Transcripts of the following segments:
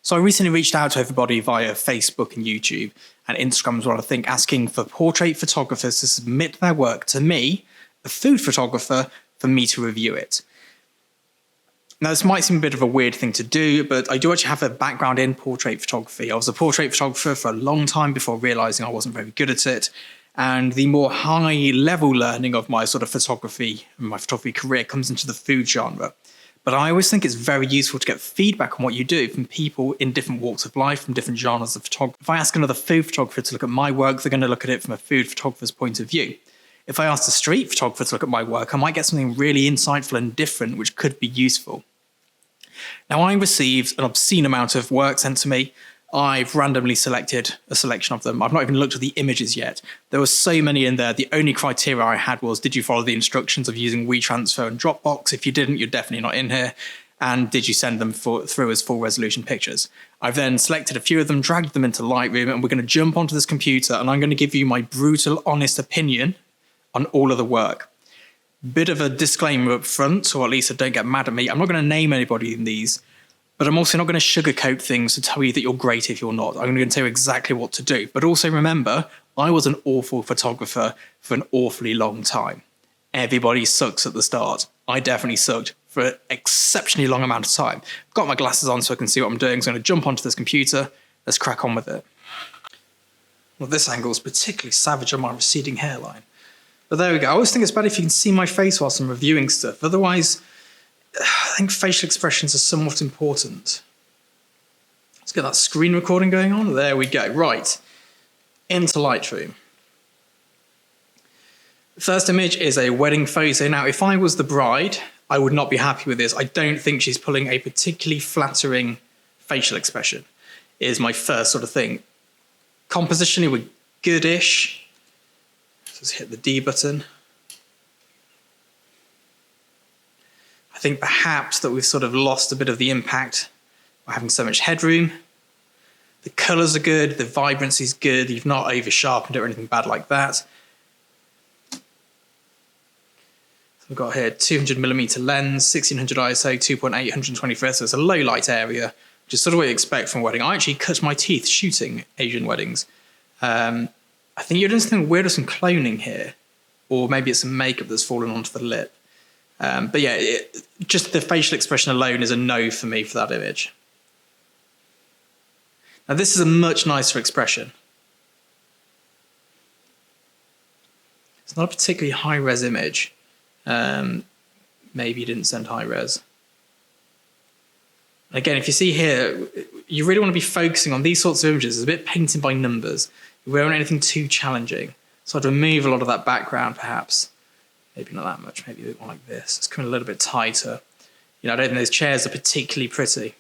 So I recently reached out to everybody via Facebook and YouTube and Instagram as well, I think, asking for portrait photographers to submit their work to me, a food photographer, for me to review it. Now, this might seem a bit of a weird thing to do, but I do actually have a background in portrait photography. I was a portrait photographer for a long time before realizing I wasn't very good at it. And the more high-level learning of my sort of photography and my photography career comes into the food genre. But I always think it's very useful to get feedback on what you do from people in different walks of life, from different genres of photography. If I ask another food photographer to look at my work, they're going to look at it from a food photographer's point of view. If I ask a street photographer to look at my work, I might get something really insightful and different, which could be useful. Now, I received an obscene amount of work sent to me. I've randomly selected a selection of them. I've not even looked at the images yet. There were so many in there. The only criteria I had was, did you follow the instructions of using WeTransfer and Dropbox? If you didn't, you're definitely not in here. And did you send them through as full resolution pictures? I've then selected a few of them, dragged them into Lightroom, and we're going to jump onto this computer and I'm going to give you my brutal, honest opinion on all of the work. Bit of a disclaimer up front, or at least don't get mad at me. I'm not going to name anybody in these, but I'm also not going to sugarcoat things to tell you that you're great if you're not. I'm going to tell you exactly what to do. But also remember, I was an awful photographer for an awfully long time. Everybody sucks at the start. I definitely sucked for an exceptionally long amount of time. I've got my glasses on so I can see what I'm doing, so I'm going to jump onto this computer. Let's crack on with it. Well, this angle is particularly savage on my receding hairline. But there we go. I always think it's better if you can see my face whilst I'm reviewing stuff. Otherwise, I think facial expressions are somewhat important. Let's get that screen recording going on. There we go. Right. Into Lightroom. The first image is a wedding photo. Now, if I was the bride, I would not be happy with this. I don't think she's pulling a particularly flattering facial expression, is my first sort of thing. Compositionally, we're good-ish. Just hit the D button. I think perhaps that we've sort of lost a bit of the impact by having so much headroom. The colours are good, the vibrancy is good, you've not over-sharpened it or anything bad like that. So we've got here 200mm lens, 1600 ISO, 2.8, 120 Hz, so it's a low light area, which is sort of what you expect from a wedding. I actually cut my teeth shooting Asian weddings. I think you're doing something weird with some cloning here, or maybe it's some makeup that's fallen onto the lip. But yeah, just the facial expression alone is a no for me for that image. Now this is a much nicer expression. It's not a particularly high-res image. Maybe you didn't send high-res. Again, if you see here, you really want to be focusing on these sorts of images. It's a bit painted by numbers. You don't want anything too challenging. So I'd remove a lot of that background, perhaps. Maybe not that much, maybe a bit more like this. It's coming a little bit tighter. You know, I don't think those chairs are particularly pretty.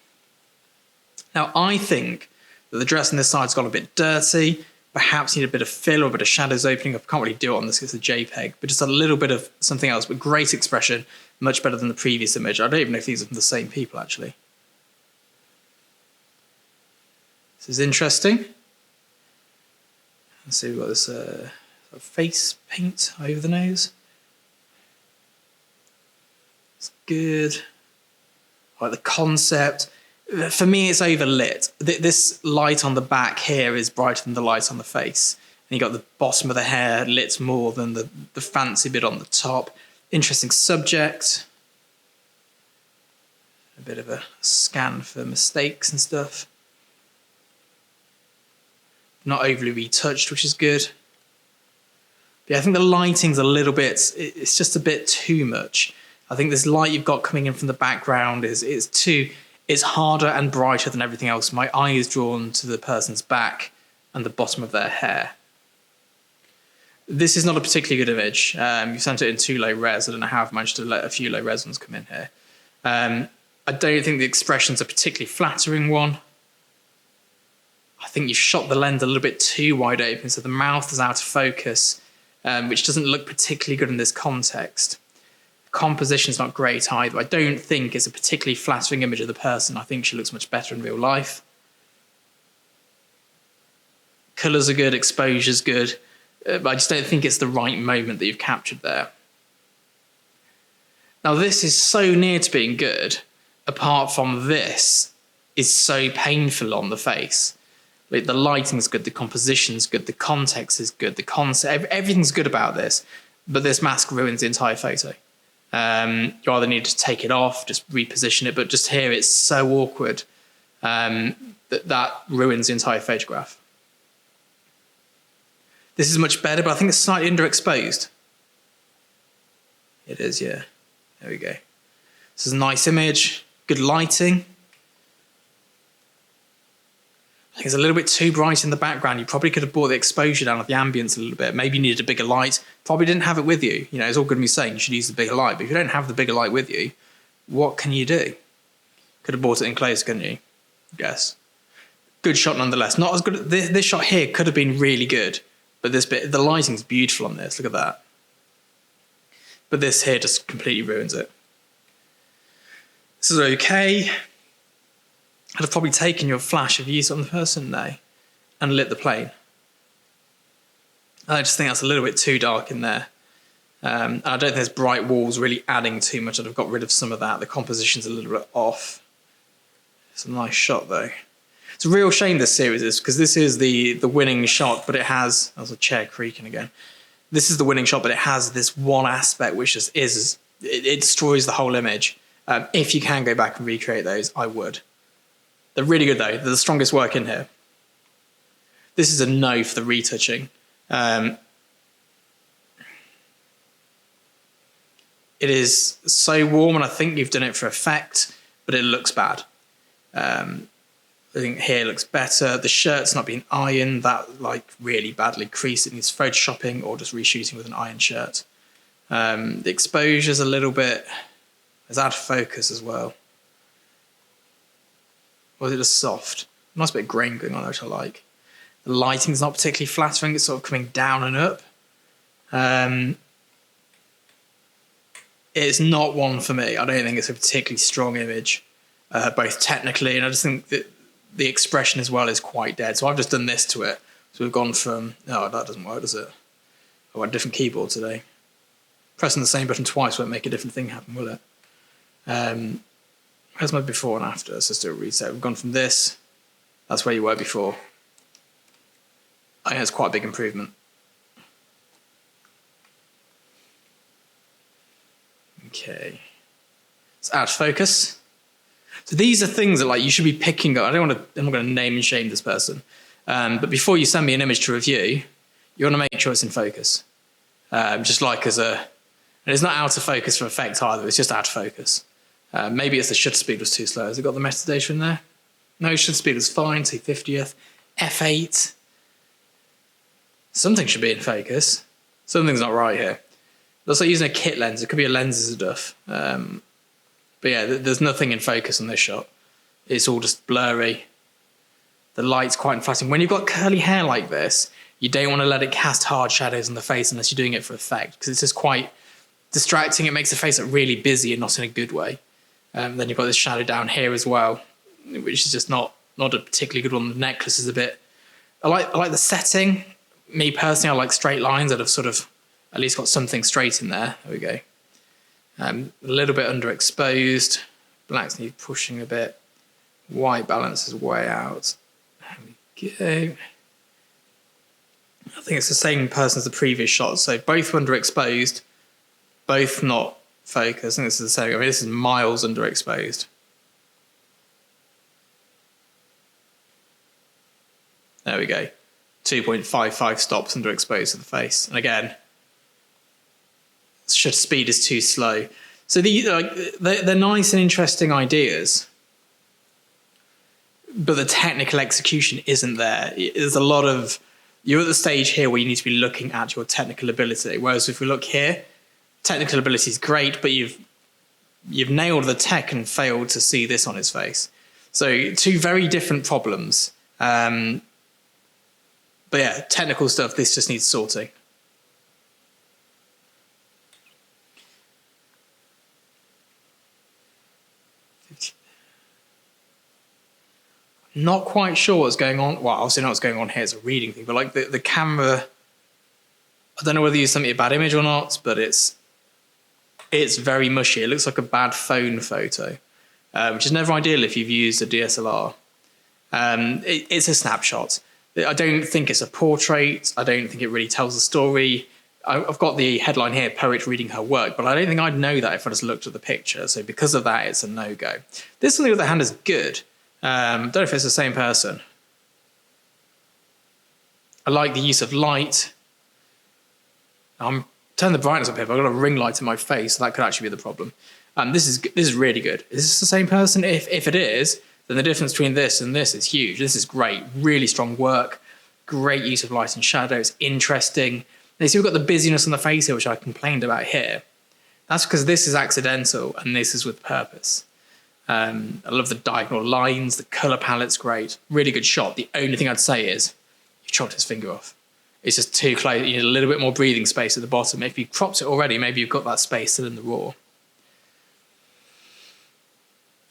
Now, I think that the dress on this side's got a bit dirty. Perhaps need a bit of fill or a bit of shadows opening up. I can't really do it on this because it's a JPEG, but just a little bit of something else. But great expression, much better than the previous image. I don't even know if these are from the same people, actually. This is interesting. Let's see, we've got this face paint over the nose. It's good. I like the concept. For me, it's overlit. This light on the back here is brighter than the light on the face. And you got the bottom of the hair lit more than the fancy bit on the top. Interesting subject. A bit of a scan for mistakes and stuff. Not overly retouched, which is good. But yeah, I think the lighting's a little bit, it's just a bit too much. I think this light you've got coming in from the background it's harder and brighter than everything else. My eye is drawn to the person's back and the bottom of their hair. This is not a particularly good image. You sent it in too low res. I don't know how I've managed to let a few low res ones come in here. I don't think the expression's a particularly flattering one. I think you've shot the lens a little bit too wide open, so the mouth is out of focus, which doesn't look particularly good in this context. The composition's not great either. I don't think it's a particularly flattering image of the person. I think she looks much better in real life. Colours are good, exposure's good, but I just don't think it's the right moment that you've captured there. Now this is so near to being good, apart from this is so painful on the face. Like, the lighting's good, the composition's good, the context is good, the concept, everything's good about this, but this mask ruins the entire photo. You either need to take it off, just reposition it, but just here it's so awkward that ruins the entire photograph. This is much better, but I think it's slightly underexposed. It is, yeah. There we go. This is a nice image, good lighting. I think it's a little bit too bright in the background. You probably could have brought the exposure down of the ambience a little bit. Maybe you needed a bigger light. Probably didn't have it with you. You know, it's all good to me saying you should use the bigger light, but if you don't have the bigger light with you, what can you do? Could have brought it in close, couldn't you? I guess. Good shot nonetheless. Not as good. This shot here could have been really good, but this bit, the lighting's beautiful on this. Look at that. But this here just completely ruins it. This is okay. I'd have probably taken your flash if you used it on the person now and lit the plane. I just think that's a little bit too dark in there. I don't think there's bright walls really adding too much. I'd have got rid of some of that. The composition's a little bit off. It's a nice shot though. It's a real shame this series is, because this is the winning shot, but it has, that was a chair creaking again. This is the winning shot, but it has this one aspect which just it destroys the whole image. If you can go back and recreate those, I would. They're really good though. They're the strongest work in here. This is a no for the retouching. It is so warm, and I think you've done it for effect, but it looks bad. I think here looks better. The shirt's not being ironed, that like really badly creased. It needs photoshopping or just reshooting with an iron shirt. The exposure's a little bit, it's out of focus as well. Or is it just soft? Nice bit of grain going on, which I like. The lighting's not particularly flattering. It's sort of coming down and up. It's not one for me. I don't think it's a particularly strong image, both technically, and I just think that the expression as well is quite dead. So I've just done this to it. So we've gone from, oh, that doesn't work, does it? I want a different keyboard today. Pressing the same button twice won't make a different thing happen, will it? Where's my before and after? Let's just do a reset. We've gone from this. That's where you were before. I think it's quite a big improvement. Okay. It's out of focus. So these are things that like you should be picking up. I'm not going to name and shame this person. But before you send me an image to review, you want to make sure it's in focus. Just like and it's not out of focus for effect either. It's just out of focus. Maybe it's the shutter speed was too slow. Has it got the metadata in there? No, shutter speed was fine, 250th. F8. Something should be in focus. Something's not right here. Looks like using a kit lens. It could be a lens stuff. But yeah, there's nothing in focus on this shot. It's all just blurry. The light's quite unflattering. When you've got curly hair like this, you don't want to let it cast hard shadows on the face unless you're doing it for effect, because it's just quite distracting. It makes the face look really busy and not in a good way. Then you've got this shadow down here as well, which is just not a particularly good one. The necklace is a bit... I like the setting. Me personally, I like straight lines that have sort of at least got something straight in there. There we go. A little bit underexposed. Blacks need pushing a bit. White balance is way out. There we go. I think it's the same person as the previous shot. So both underexposed, both not focused. I think this is the same. I mean, this is miles underexposed. There we go. 2.55 stops underexposed to the face. And again, shutter speed is too slow. So they're nice and interesting ideas, but the technical execution isn't there. There's a lot of... You're at the stage here where you need to be looking at your technical ability. Whereas if we look here, technical ability is great, but you've nailed the tech and failed to see this on his face. So two very different problems. But yeah, technical stuff, this just needs sorting. Not quite sure what's going on. Well, obviously not what's going on here. It's a reading thing, but like the camera, I don't know whether you sent me a bad image or not, but it's very mushy. It looks like a bad phone photo. which is never ideal if you've used a DSLR. It's a snapshot. I don't think it's a portrait. I don't think it really tells a story. I've got the headline here, poet reading her work, but I don't think I'd know that if I just looked at the picture. So because of that, it's a no-go. This, on the other hand, is good. Don't know if it's the same person. I like the use of light. I'm turning the brightness up here, but I've got a ring light in my face, so that could actually be the problem. This is really good. Is this the same person? If it is, then the difference between this and this is huge. This is great. Really strong work. Great use of light and shadow. It's interesting. You see, we've got the busyness on the face here, which I complained about here. That's because this is accidental and this is with purpose. I love the diagonal lines. The colour palette's great. Really good shot. The only thing I'd say is you've chopped his finger off. It's just too close. You need a little bit more breathing space at the bottom. If you cropped it already, maybe you've got that space still in the raw.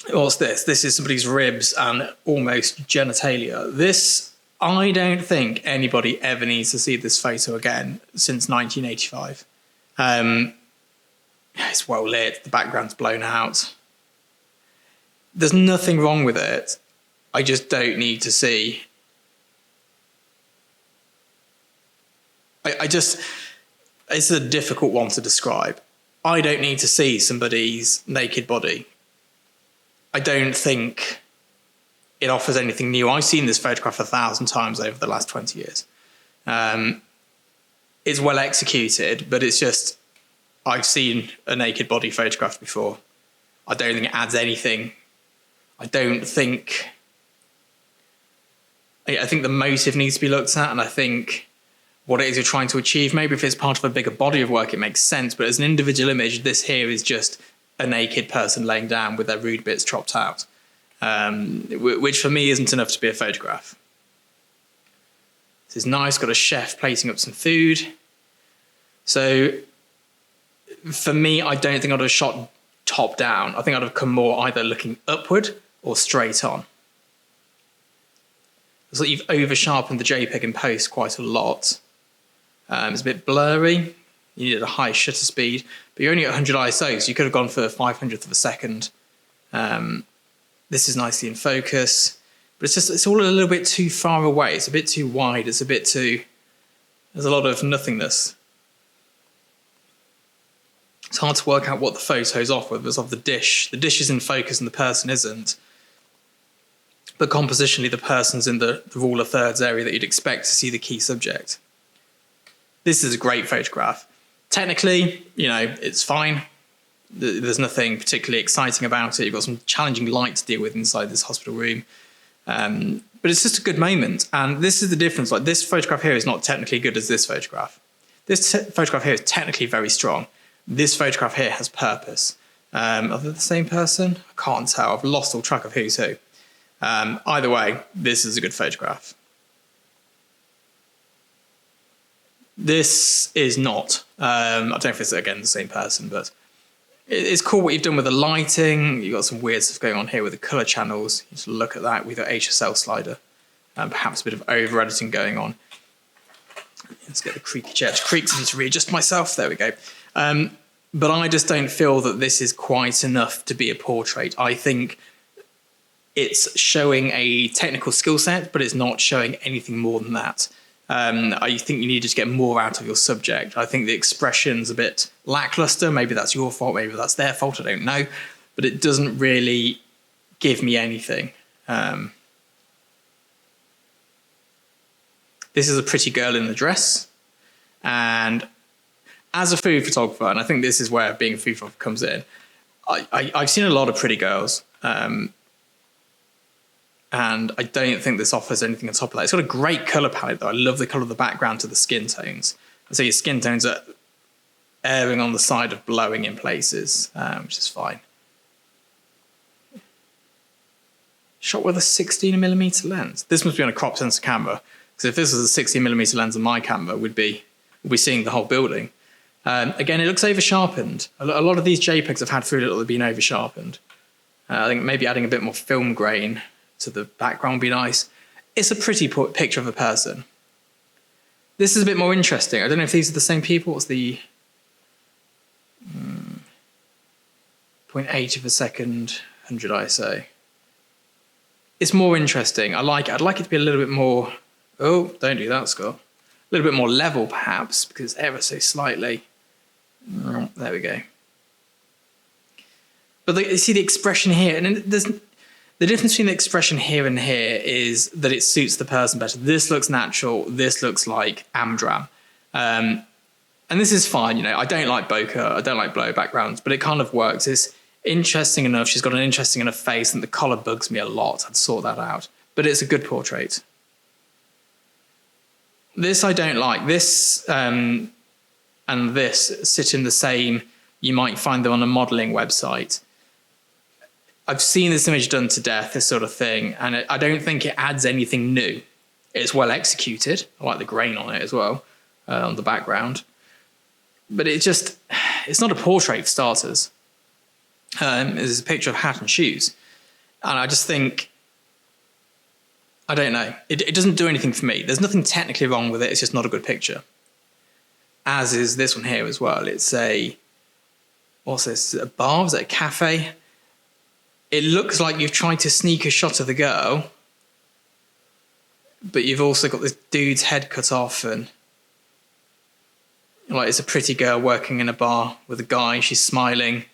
What's this? This is somebody's ribs and almost genitalia. This, I don't think anybody ever needs to see this photo again since 1985. It's well lit. The background's blown out. There's nothing wrong with it. I just don't need to see. It's a difficult one to describe. I don't need to see somebody's naked body. I don't think it offers anything new. I've seen this photograph 1,000 times over the last 20 years. It's well executed, but it's just, I've seen a naked body photograph before. I don't think it adds anything. I think the motive needs to be looked at, and I think what it is you're trying to achieve. Maybe if it's part of a bigger body of work, it makes sense. But as an individual image, this here is just a naked person laying down with their rude bits chopped out, which for me isn't enough to be a photograph. This is nice, got a chef plating up some food. So for me, I don't think I'd have shot top down. I think I'd have come more either looking upward or straight on. It's like you've over-sharpened the JPEG in post quite a lot. It's a bit blurry. You needed a high shutter speed, but you're only at 100 ISO, so you could have gone for 500th of a second. This is nicely in focus, but it's all a little bit too far away. It's a bit too wide. There's a lot of nothingness. It's hard to work out what the photo's off, whether it's off the dish. The dish is in focus and the person isn't. But compositionally, the person's in the rule of thirds area that you'd expect to see the key subject. This is a great photograph. Technically, it's fine. There's nothing particularly exciting about it. You've got some challenging light to deal with inside this hospital room. But it's just a good moment. And this is the difference. Like, this photograph here is not technically good as this photograph. This photograph here is technically very strong. This photograph here has purpose. Are they the same person? I can't tell. I've lost all track of who's who. Either way, this is a good photograph. This is not. I don't know if it's, again, the same person, but it's cool what you've done with the lighting. You've got some weird stuff going on here with the colour channels. You just look at that with your HSL slider. Perhaps a bit of over-editing going on. Let's get the creaky chair to creak. I need to readjust myself. There we go. But I just don't feel that this is quite enough to be a portrait. I think it's showing a technical skill set, but it's not showing anything more than that. I think you need to get more out of your subject. I think the expression's a bit lackluster. Maybe that's your fault, maybe that's their fault, I don't know. But it doesn't really give me anything. This is a pretty girl in a dress. And as a food photographer, and I think this is where being a food photographer comes in, I've seen a lot of pretty girls. And I don't think this offers anything on top of that. It's got a great colour palette, though. I love the colour of the background to the skin tones. And so your skin tones are erring on the side of blowing in places, which is fine. Shot with a 16mm lens. This must be on a crop sensor camera, because if this was a 16mm lens on my camera, we'd be seeing the whole building. Again, it looks over-sharpened. A lot of these JPEGs I've had through that have been over-sharpened. I think maybe adding a bit more film grain to the background would be nice. It's a pretty picture of a person. This is a bit more interesting. I don't know if these are the same people. What's the 0.8 of a second? 100 ISO. It's more interesting. I'd like it to be a little bit more, oh, don't do that, Scott. A little bit more level, perhaps, because ever so slightly. Oh, there we go. But you see the expression here, and there's the difference between the expression here and here is that it suits the person better. This looks natural. This looks like Amdram. And this is fine. You know, I don't like bokeh. I don't like blur backgrounds, but it kind of works. It's interesting enough. She's got an interesting enough face, and the collar bugs me a lot. I'd sort that out. But it's a good portrait. This I don't like. This and this sit in the same. You might find them on a modelling website. I've seen this image done to death, this sort of thing, and I don't think it adds anything new. It's well executed. I like the grain on it as well, on the background. But it's not a portrait for starters. It's a picture of hat and shoes. And I just think, I don't know. It doesn't do anything for me. There's nothing technically wrong with it. It's just not a good picture. As is this one here as well. It's what's this? Is it a bar? Is it a cafe? It looks like you've tried to sneak a shot of the girl, but you've also got this dude's head cut off, and like it's a pretty girl working in a bar with a guy. She's smiling,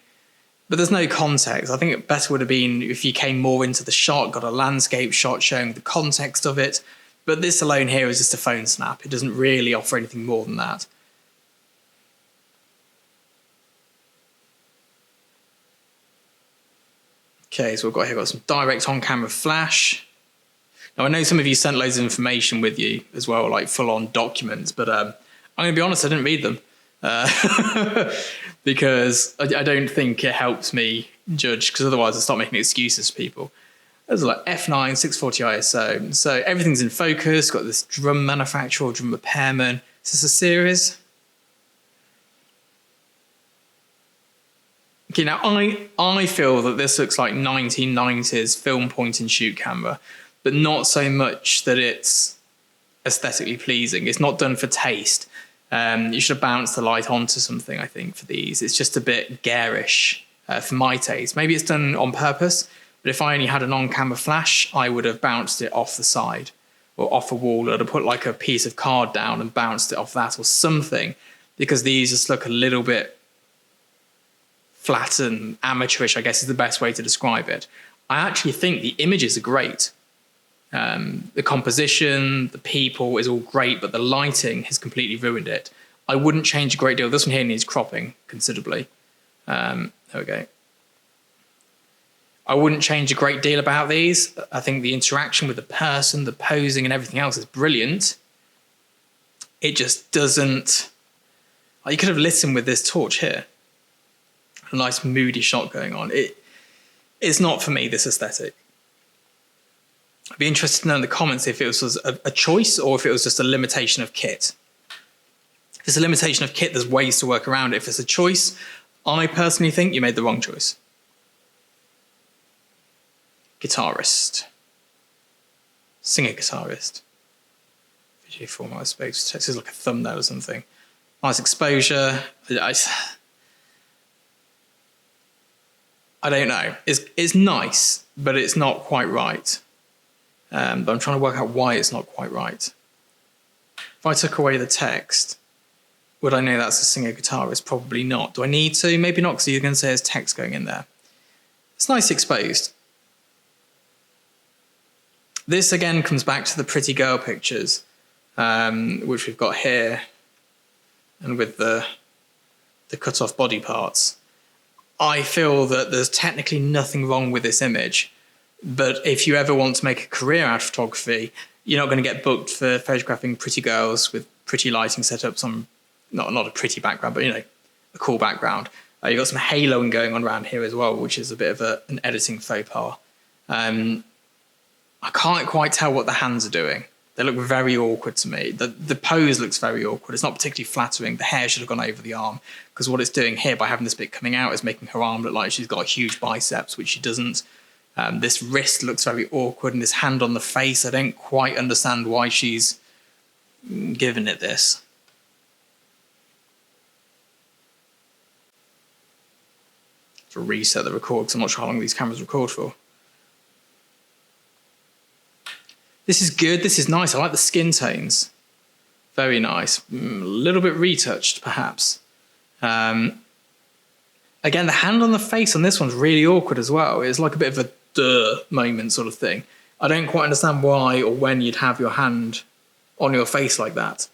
but there's no context. I think it better would have been if you came more into the shot, got a landscape shot showing the context of it. But this alone here is just a phone snap. It doesn't really offer anything more than that. Okay, so we've got some direct on-camera flash. Now, I know some of you sent loads of information with you as well, like full-on documents, but I'm going to be honest, I didn't read them because I don't think it helps me judge, because otherwise I'll start making excuses for people. There's like F9, 640 ISO. So everything's in focus, got this drum manufacturer or drum repairman. Is this a series? Okay, now I feel that this looks like 1990s film point and shoot camera, but not so much that it's aesthetically pleasing. It's not done for taste. You should have bounced the light onto something, I think, for these. It's just a bit garish for my taste. Maybe it's done on purpose, but if I only had an on-camera flash, I would have bounced it off the side or off a wall. I'd have put like a piece of card down and bounced it off that or something, because these just look a little bit flat and amateurish, I guess is the best way to describe it. I actually think the images are great. The composition, the people is all great, but the lighting has completely ruined it. I wouldn't change a great deal. This one here needs cropping considerably. There we go. I wouldn't change a great deal about these. I think the interaction with the person, the posing and everything else is brilliant. It just doesn't... Like, you could have lit him with this torch here. A nice moody shot going on. It's not for me, this aesthetic. I'd be interested to know in the comments if it was a choice or if it was just a limitation of kit. If it's a limitation of kit, there's ways to work around it. If it's a choice, I personally think you made the wrong choice. Guitarist. Singer-guitarist. Video format, I suppose. This is like a thumbnail or something. Nice exposure. I don't know. It's nice, but it's not quite right. But I'm trying to work out why it's not quite right. If I took away the text, would I know that's a singer-guitarist? Probably not. Do I need to? Maybe not, because you're going to say there's text going in there. It's nice exposed. This again comes back to the pretty girl pictures, which we've got here, and with the cut-off body parts. I feel that there's technically nothing wrong with this image, but if you ever want to make a career out of photography, you're not going to get booked for photographing pretty girls with pretty lighting setups on, not a pretty background, but, you know, a cool background. You've got some haloing going on around here as well, which is a bit of an editing faux pas. I can't quite tell what the hands are doing. They look very awkward to me. The pose looks very awkward. It's not particularly flattering. The hair should have gone over the arm, because what it's doing here by having this bit coming out is making her arm look like she's got huge biceps, which she doesn't. This wrist looks very awkward, and this hand on the face, I don't quite understand why she's given it this. To reset the record because I'm not sure how long these cameras record for. This is good. This is nice. I like the skin tones. Very nice. A little bit retouched, perhaps. Again, the hand on the face on this one's really awkward as well. It's like a bit of a duh moment sort of thing. I don't quite understand why or when you'd have your hand on your face like that.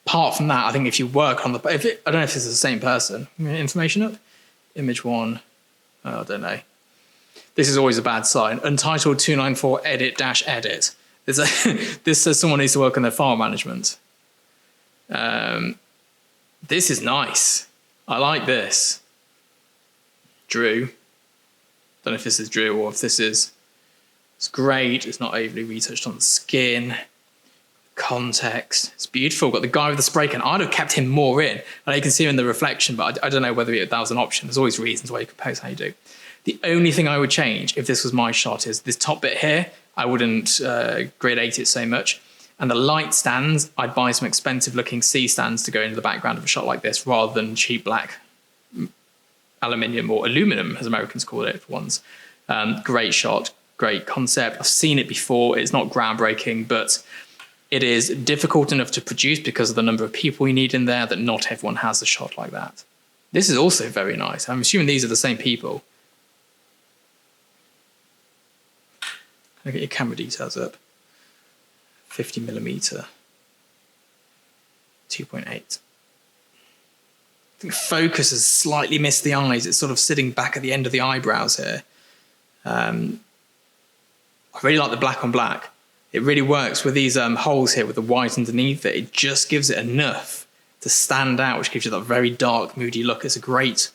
Apart from that, I think if you work on the... I don't know if this is the same person. Information up? Image 1. I don't know. This is always a bad sign. Untitled 294 edit-edit. This says someone needs to work on their file management. This is nice. I like this. Drew. Don't know if this is Drew or if this is... It's great. It's not overly retouched on the skin. Context. It's beautiful. Got the guy with the spray can. I'd have kept him more in. And you can see him in the reflection, but I don't know whether that was an option. There's always reasons why you compose how you do. The only thing I would change if this was my shot is this top bit here. I wouldn't gradate it so much. And the light stands, I'd buy some expensive looking C stands to go into the background of a shot like this rather than cheap black aluminium or aluminum, as Americans call it for ones. Great shot, great concept. I've seen it before. It's not groundbreaking, but it is difficult enough to produce because of the number of people you need in there that not everyone has a shot like that. This is also very nice. I'm assuming these are the same people. Can I get your camera details up? 50mm, 2.8. I think focus has slightly missed the eyes. It's sort of sitting back at the end of the eyebrows here. I really like the black on black. It really works with these holes here with the white underneath it. It just gives it enough to stand out, which gives you that very dark, moody look. It's a great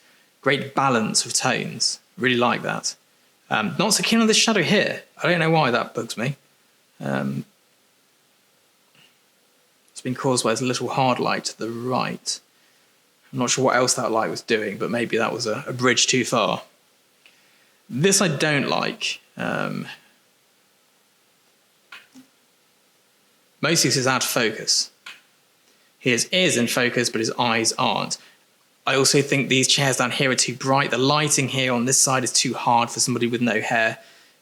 balance of tones. Really like that. Not so keen on this shadow here. I don't know why that bugs me. It's been caused by this little hard light to the right. I'm not sure what else that light was doing, but maybe that was a bridge too far. This I don't like. Mostly this is out of focus. His ears in focus, but his eyes aren't. I also think these chairs down here are too bright. The lighting here on this side is too hard for somebody with no hair.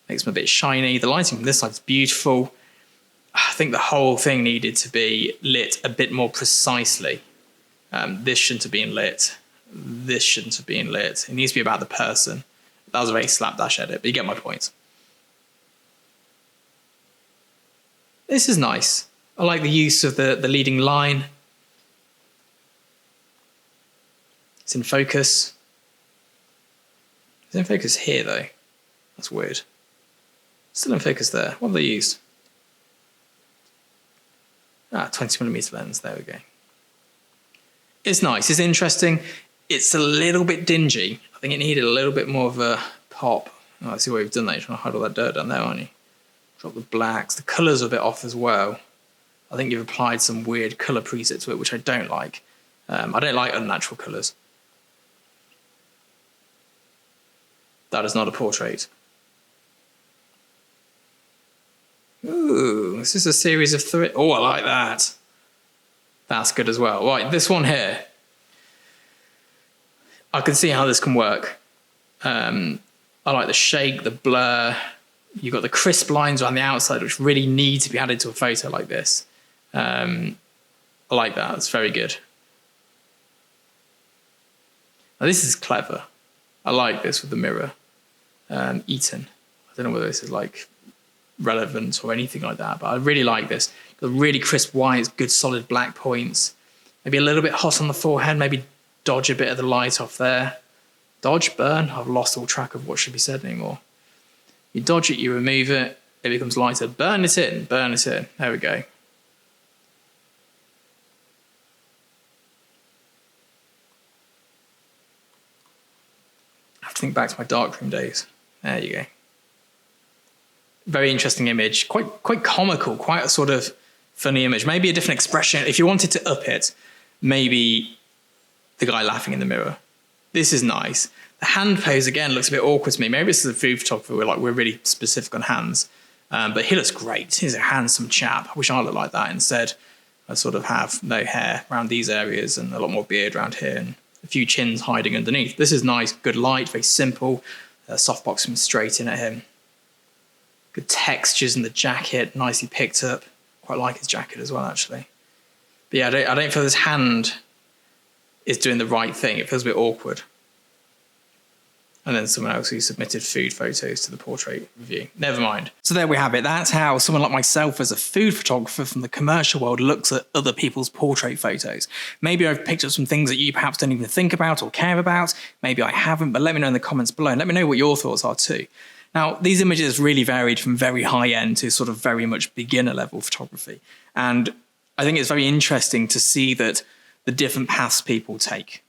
Makes them a bit shiny. The lighting from this side is beautiful. I think the whole thing needed to be lit a bit more precisely. This shouldn't have been lit. This shouldn't have been lit. It needs to be about the person. That was a very slapdash edit, but you get my point. This is nice. I like the use of the leading line. It's in focus. It's in focus here, though. That's weird. Still in focus there. What have they used? 20mm lens. There we go. It's nice. It's interesting. It's a little bit dingy. I think it needed a little bit more of a pop. Oh, I see what you've done there. You're trying to hide all that dirt down there, aren't you? Drop the blacks. The colours are a bit off as well. I think you've applied some weird colour preset to it, which I don't like. I don't like unnatural colours. That is not a portrait. Ooh, this is a series of three. Oh, I like that. That's good as well. Right, this one here. I can see how this can work. I like the shake, the blur. You've got the crisp lines around the outside, which really need to be added to a photo like this. I like that. It's very good. Now, this is clever. I like this with the mirror. Eaton. I don't know whether this is like relevant or anything like that, but I really like this. Got really crisp whites, good solid black points. Maybe a little bit hot on the forehead. Maybe dodge a bit of the light off there. Dodge, burn. I've lost all track of what should be said anymore. You dodge it, you remove it, it becomes lighter. Burn it in, burn it in. There we go. I have to think back to my darkroom days. There you go. Very interesting image. Quite comical, quite a sort of funny image. Maybe a different expression. If you wanted to up it, maybe the guy laughing in the mirror. This is nice. The hand pose, again, looks a bit awkward to me. Maybe this is a food photographer. We're really specific on hands. But he looks great. He's a handsome chap. I wish I looked like that. Instead, I sort of have no hair around these areas and a lot more beard around here and a few chins hiding underneath. This is nice, good light, very simple. Softbox coming straight in at him. Good textures in the jacket, nicely picked up. Quite like his jacket as well, actually. But yeah, I don't feel his hand is doing the right thing. It feels a bit awkward. And then someone else who submitted food photos to the portrait review. Never mind. So there we have it. That's how someone like myself as a food photographer from the commercial world looks at other people's portrait photos. Maybe I've picked up some things that you perhaps don't even think about or care about. Maybe I haven't, but let me know in the comments below and let me know what your thoughts are too. Now, these images really varied from very high end to sort of very much beginner level photography. And I think it's very interesting to see that the different paths people take.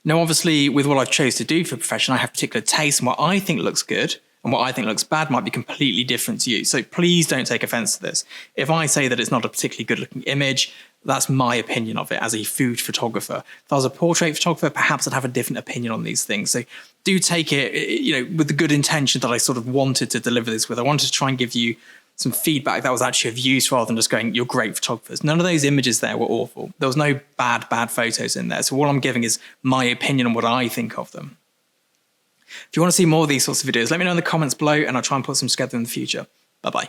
Now, obviously, with what I've chose to do for profession, I have particular taste, and what I think looks good and what I think looks bad might be completely different to you. So please don't take offense to this. If I say that it's not a particularly good looking image, that's my opinion of it as a food photographer. If I was a portrait photographer, perhaps I'd have a different opinion on these things. So do take it, with the good intention that I sort of wanted to deliver this with. I wanted to try and give you some feedback that was actually of use rather than just going, you're great photographers. None of those images there were awful. There was no bad photos in there. So all I'm giving is my opinion on what I think of them. If you want to see more of these sorts of videos, let me know in the comments below and I'll try and put some together in the future. Bye-bye.